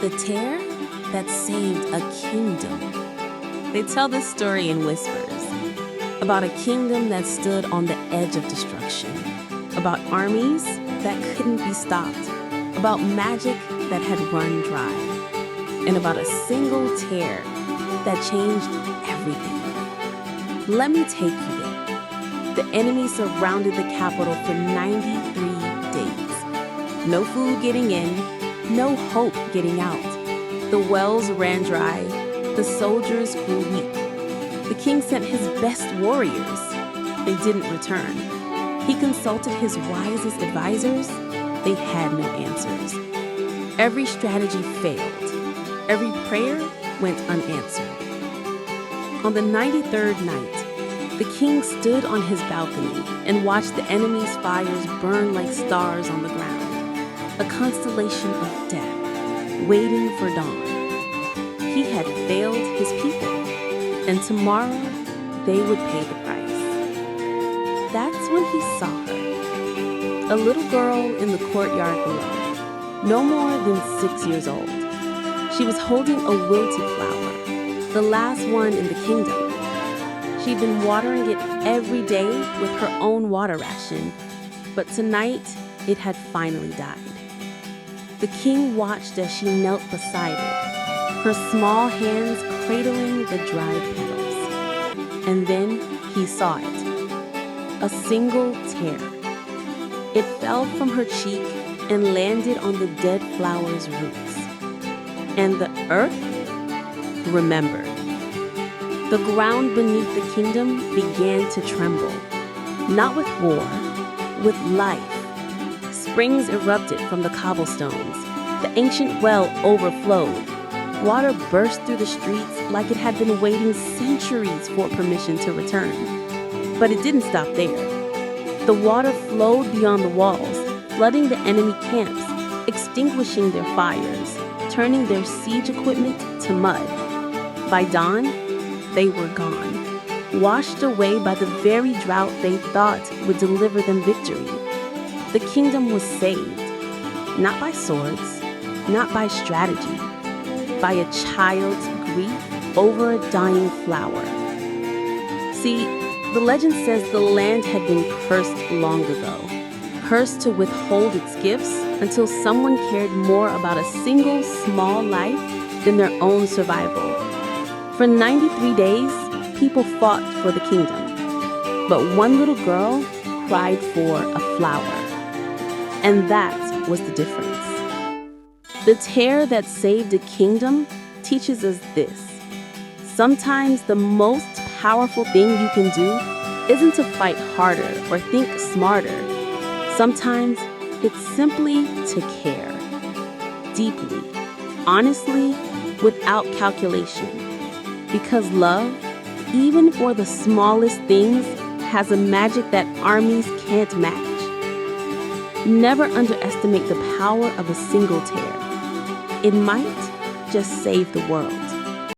The tear that saved a kingdom. They tell this story in whispers about a kingdom that stood on the edge of destruction, about armies that couldn't be stopped, about magic that had run dry, and about a single tear that changed everything. Let me take you there. The enemy surrounded the capital for 93 days. No food getting in, no hope getting out. The wells ran dry, the soldiers grew weak. The king sent his best warriors. They didn't return. He consulted his wisest advisors. They had no answers. Every strategy failed. Every prayer went unanswered. On the 93rd night, the king stood on his balcony and watched the enemy's fires burn like stars on the ground, a constellation of death, waiting for dawn. He had failed his people, and tomorrow they would pay the price. That's when he saw her, a little girl in the courtyard below, no more than 6 years old. She was holding a wilted flower, the last one in the kingdom. She'd been watering it every day with her own water ration, but tonight it had finally died. The king watched as she knelt beside it, her small hands cradling the dried petals. And then he saw it, a single tear. It fell from her cheek and landed on the dead flower's roots. And the earth remembered. The ground beneath the kingdom began to tremble, not with war, with life. Springs erupted from the cobblestones. The ancient well overflowed. Water burst through the streets like it had been waiting centuries for permission to return. But it didn't stop there. The water flowed beyond the walls, flooding the enemy camps, extinguishing their fires, turning their siege equipment to mud. By dawn, they were gone, washed away by the very drought they thought would deliver them victory. The kingdom was saved, not by swords, not by strategy, by a child's grief over a dying flower. See, the legend says the land had been cursed long ago, cursed to withhold its gifts until someone cared more about a single small life than their own survival. For 93 days, people fought for the kingdom, but one little girl cried for a flower. And that was the difference. The tear that saved a kingdom teaches us this. Sometimes the most powerful thing you can do isn't to fight harder or think smarter. Sometimes it's simply to care. Deeply, honestly, without calculation. Because love, even for the smallest things, has a magic that armies can't match. Never underestimate the power of a single tear. It might just save the world.